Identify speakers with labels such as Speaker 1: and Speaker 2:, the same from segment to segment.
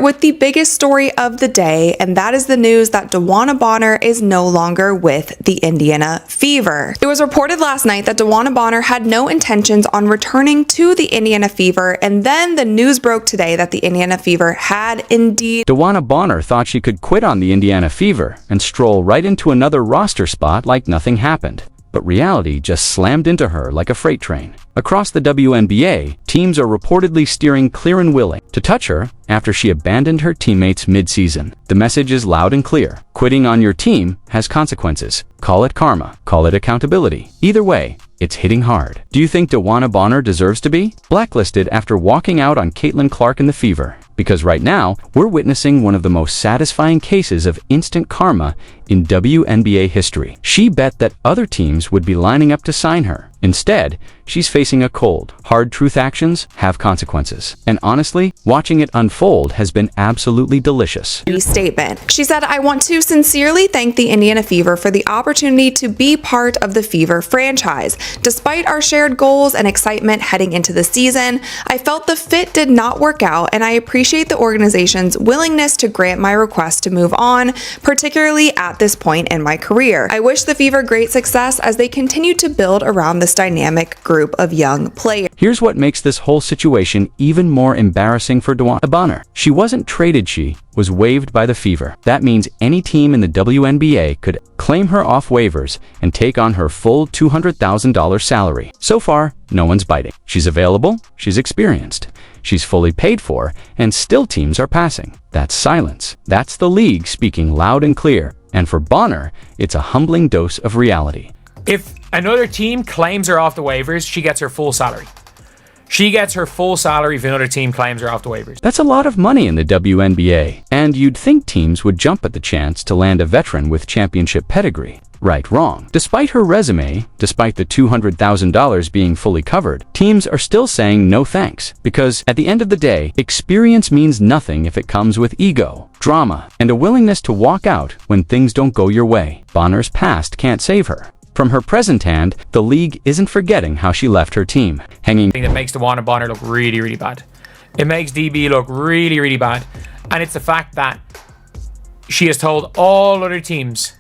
Speaker 1: start with the biggest story of the day, and that is the news that DeWanna Bonner is no longer with the Indiana Fever. It was reported last night that DeWanna Bonner had no intentions on returning to the Indiana Fever, and then the news broke today that the Indiana Fever had indeed.
Speaker 2: DeWanna Bonner thought she could quit on the Indiana Fever and stroll right into another roster spot like nothing happened. But reality just slammed into her like a freight train. Across the WNBA, teams are reportedly steering clear and willing to touch her after she abandoned her teammates mid-season. The message is loud and clear. Quitting on your team has consequences. Call it karma. Call it accountability. Either way, it's hitting hard. Do you think DeWanna Bonner deserves to be blacklisted after walking out on Caitlin Clark in the Fever? Because right now, we're witnessing one of the most satisfying cases of instant karma in WNBA history. She bet that other teams would be lining up to sign her. Instead, she's facing a cold, hard truth. Actions have consequences. And honestly, watching it unfold has been absolutely delicious.
Speaker 1: Statement. She said, "I want to sincerely thank the Indiana Fever for the opportunity to be part of the Fever franchise. Despite our shared goals and excitement heading into the season, I felt the fit did not work out, and I appreciate the organization's willingness to grant my request to move on, particularly at this point in my career. I wish the Fever great success as they continue to build around this dynamic group of young players."
Speaker 2: Here's what makes this whole situation even more embarrassing for DeWanna Bonner. She wasn't traded, she was waived by the Fever. That means any team in the WNBA could claim her off waivers and take on her full $200,000 salary. So far, no one's biting. She's available, she's experienced, she's fully paid for, and still teams are passing. That's silence. That's the league speaking loud and clear. And for Bonner, it's a humbling dose of reality.
Speaker 3: If another team claims her off the waivers, she gets her full salary. She gets her full salary if another team claims her off the waivers.
Speaker 2: That's a lot of money in the WNBA, and you'd think teams would jump at the chance to land a veteran with championship pedigree. Right, wrong. Despite her resume, despite the $200,000 being fully covered, teams are still saying no thanks, because at the end of the day, experience means nothing if it comes with ego, drama, and a willingness to walk out when things don't go your way. Bonner's past can't save her. From her present hand, the league isn't forgetting how she left her team, hanging.
Speaker 3: That makes DeWanna Bonner look really, really bad. It makes DB look really, really bad. And it's the fact that she has told all other teams,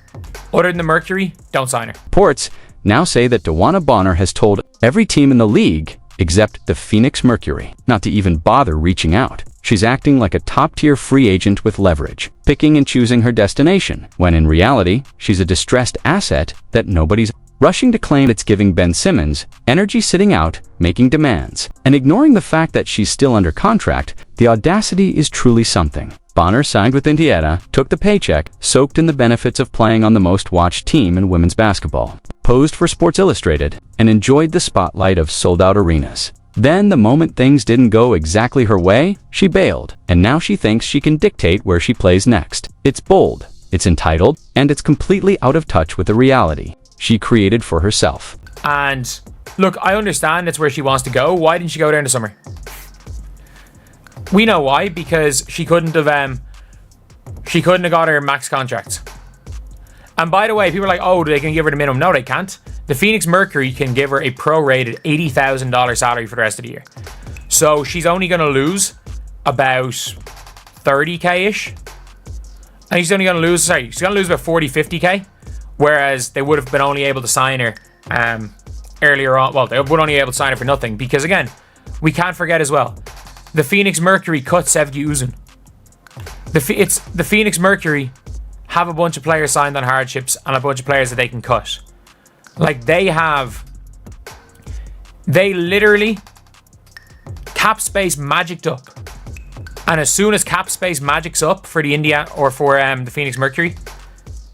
Speaker 3: other than the Mercury, don't sign her.
Speaker 2: Reports now say that DeWanna Bonner has told every team in the league, except the Phoenix Mercury, not to even bother reaching out. She's acting like a top-tier free agent with leverage, picking and choosing her destination, when in reality, she's a distressed asset that nobody's rushing to claim. It's giving Ben Simmons energy sitting out, making demands, and ignoring the fact that she's still under contract. The audacity is truly something. Bonner signed with Indiana, took the paycheck, soaked in the benefits of playing on the most-watched team in women's basketball, posed for Sports Illustrated, and enjoyed the spotlight of sold-out arenas. Then, the moment things didn't go exactly her way, she bailed, and now she thinks she can dictate where she plays next. It's bold, it's entitled, and it's completely out of touch with the reality she created for herself.
Speaker 3: And look, I understand that's where she wants to go. Why didn't she go there in the summer? We know why, because she couldn't have got her max contract. And by the way, people are like, oh, they can give her the minimum. No, they can't. The Phoenix Mercury can give her a prorated $80,000 salary for the rest of the year. So she's only going to lose about 30K-ish. And she's going to lose about 40, 50K. Whereas they would have been only able to sign her earlier on. Well, they would only be able to sign her for nothing. Because again, we can't forget as well, the Phoenix Mercury cut Sevgi Uzun. The Phoenix Mercury have a bunch of players signed on hardships and a bunch of players that they can cut. Like they literally cap space magicked up. And as soon as cap space magics up for the India or for the Phoenix Mercury.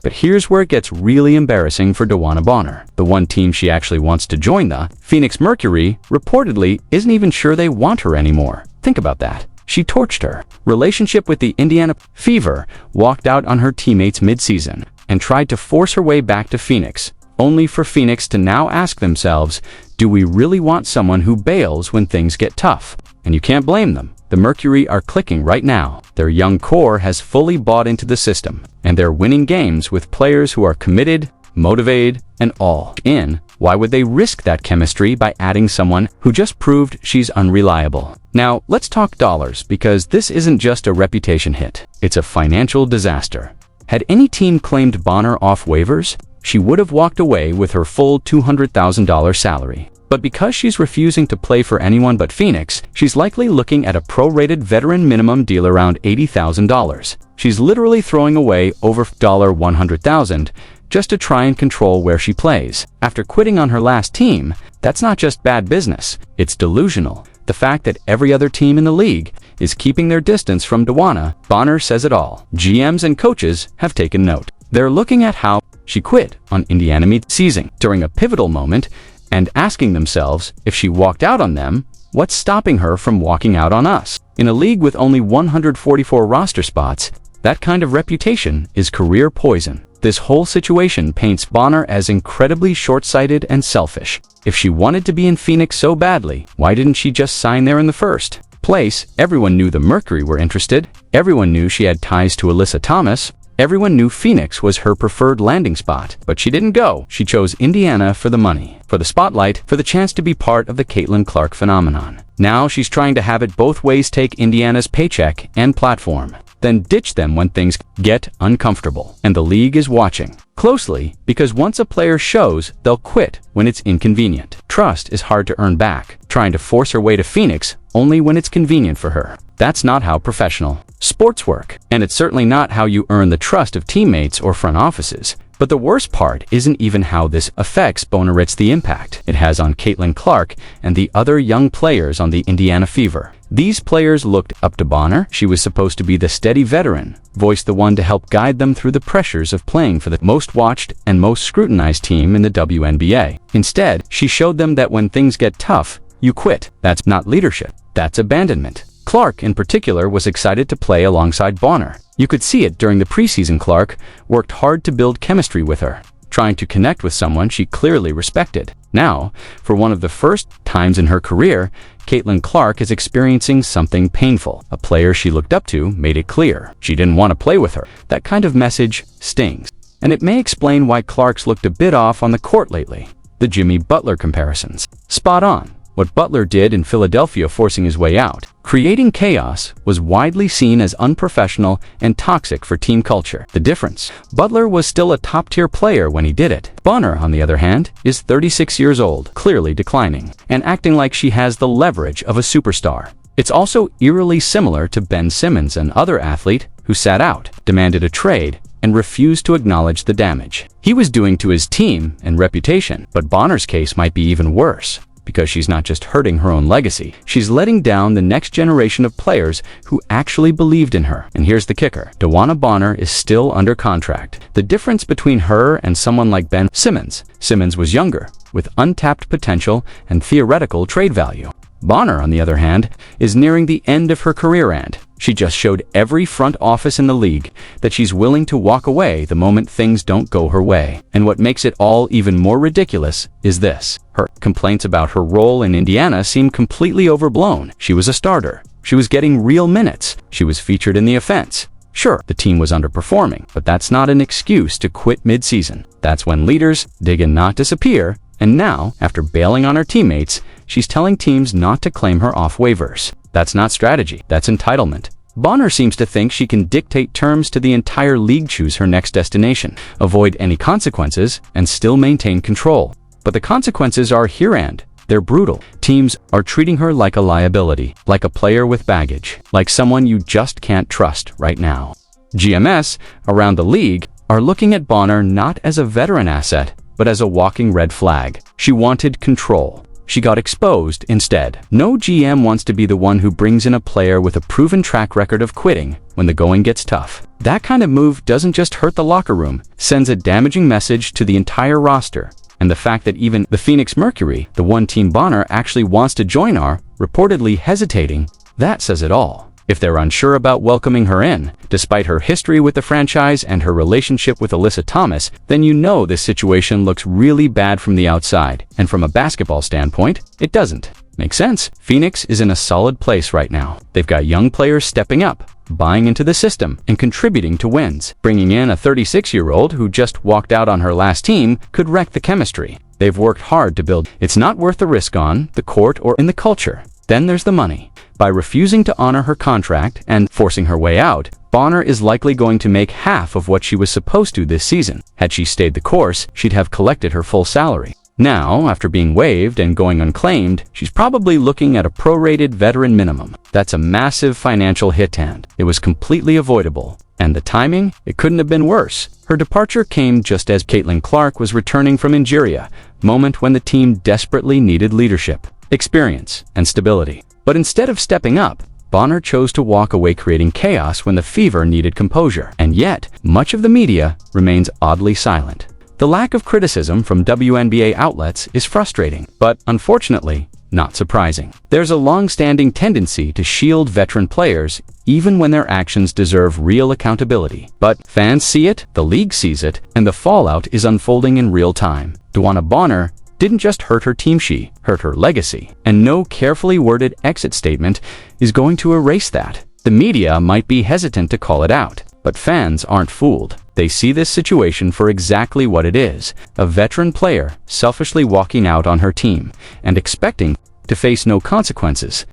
Speaker 2: But here's where it gets really embarrassing for DeWanna Bonner. The one team she actually wants to join, the Phoenix Mercury, reportedly isn't even sure they want her anymore. Think about that. She torched her relationship with the Indiana Fever, walked out on her teammates mid-season, and tried to force her way back to Phoenix, only for Phoenix to now ask themselves, do we really want someone who bails when things get tough? And you can't blame them. The Mercury are clicking right now. Their young core has fully bought into the system, and they're winning games with players who are committed, motivated, and all in Why would they risk that chemistry by adding someone who just proved she's unreliable? Now, let's talk dollars, because this isn't just a reputation hit. It's a financial disaster. Had any team claimed Bonner off waivers, she would have walked away with her full $200,000 salary. But because she's refusing to play for anyone but Phoenix, she's likely looking at a prorated veteran minimum deal around $80,000. She's literally throwing away over $100,000 just to try and control where she plays. After quitting on her last team, that's not just bad business, it's delusional. The fact that every other team in the league is keeping their distance from DeWanna, Bonner says it all. GMs and coaches have taken note. They're looking at how she quit on Indiana mid-season during a pivotal moment and asking themselves, if she walked out on them, what's stopping her from walking out on us? In a league with only 144 roster spots, that kind of reputation is career poison. This whole situation paints Bonner as incredibly short-sighted and selfish. If she wanted to be in Phoenix so badly, why didn't she just sign there in the first place? Everyone knew the Mercury were interested. Everyone knew she had ties to Alyssa Thomas. Everyone knew Phoenix was her preferred landing spot, but she didn't go. She chose Indiana for the money, for the spotlight, for the chance to be part of the Caitlin Clark phenomenon. Now she's trying to have it both ways, take Indiana's paycheck and platform, then ditch them when things get uncomfortable. And the league is watching closely, because once a player shows, they'll quit when it's inconvenient. Trust is hard to earn back, trying to force her way to Phoenix only when it's convenient for her. That's not how professional sports work, and it's certainly not how you earn the trust of teammates or front offices. But the worst part isn't even how this affects Bonner, it's the impact it has on Caitlin Clark and the other young players on the Indiana Fever. These players looked up to Bonner. She was supposed to be the steady veteran voice, the one to help guide them through the pressures of playing for the most watched and most scrutinized team in the WNBA. Instead, she showed them that when things get tough, you quit. That's not leadership, that's abandonment. Clark, in particular, was excited to play alongside Bonner. You could see it during the preseason. Clark worked hard to build chemistry with her, trying to connect with someone she clearly respected. Now, for one of the first times in her career, Caitlin Clark is experiencing something painful. A player she looked up to made it clear she didn't want to play with her. That kind of message stings. And it may explain why Clark's looked a bit off on the court lately. The Jimmy Butler comparisons. Spot on. What Butler did in Philadelphia, forcing his way out, creating chaos, was widely seen as unprofessional and toxic for team culture. The difference: Butler was still a top-tier player when he did it. Bonner, on the other hand, is 36 years old, clearly declining, and acting like she has the leverage of a superstar. It's also eerily similar to Ben Simmons, another athlete who sat out, demanded a trade, and refused to acknowledge the damage he was doing to his team and reputation. But Bonner's case might be even worse, because she's not just hurting her own legacy, she's letting down the next generation of players who actually believed in her. And here's the kicker: DeWanna Bonner is still under contract. The difference between her and someone like Ben Simmons: Simmons was younger, with untapped potential and theoretical trade value. Bonner, on the other hand, is nearing the end of her career, and she just showed every front office in the league that she's willing to walk away the moment things don't go her way. And what makes it all even more ridiculous is this: her complaints about her role in Indiana seem completely overblown. She was a starter. She was getting real minutes. She was featured in the offense. Sure, the team was underperforming, but that's not an excuse to quit mid-season. That's when leaders dig and not disappear. And now, after bailing on her teammates, she's telling teams not to claim her off waivers. That's not strategy, that's entitlement. Bonner seems to think she can dictate terms to the entire league, choose her next destination, avoid any consequences, and still maintain control. But the consequences are here, and they're brutal. Teams are treating her like a liability, like a player with baggage, like someone you just can't trust right now. GMs around the league are looking at Bonner not as a veteran asset, but as a walking red flag. She wanted control. She got exposed instead. No GM wants to be the one who brings in a player with a proven track record of quitting when the going gets tough. That kind of move doesn't just hurt the locker room, sends a damaging message to the entire roster. And the fact that even the Phoenix Mercury, the one team Bonner actually wants to join, are reportedly hesitating, that says it all. If they're unsure about welcoming her in, despite her history with the franchise and her relationship with Alyssa Thomas, then you know this situation looks really bad from the outside. And from a basketball standpoint, it doesn't. Make sense? Phoenix is in a solid place right now. They've got young players stepping up, buying into the system and contributing to wins. Bringing in a 36-year-old who just walked out on her last team could wreck the chemistry they've worked hard to build. It's not worth the risk on the court or in the culture. Then there's the money. By refusing to honor her contract and forcing her way out, Bonner is likely going to make half of what she was supposed to this season. Had she stayed the course, she'd have collected her full salary. Now, after being waived and going unclaimed, she's probably looking at a prorated veteran minimum. That's a massive financial hit, and it was completely avoidable. And the timing? It couldn't have been worse. Her departure came just as Caitlin Clark was returning from injury, a moment when the team desperately needed leadership, experience, and stability. But instead of stepping up, Bonner chose to walk away, creating chaos when the Fever needed composure. And yet, much of the media remains oddly silent. The lack of criticism from WNBA outlets is frustrating, but unfortunately, not surprising. There's a long-standing tendency to shield veteran players even when their actions deserve real accountability. But fans see it, the league sees it, and the fallout is unfolding in real time. DeWanna Bonner didn't just hurt her team, she hurt her legacy. And no carefully worded exit statement is going to erase that. The media might be hesitant to call it out, but fans aren't fooled. They see this situation for exactly what it is: a veteran player selfishly walking out on her team and expecting to face no consequences.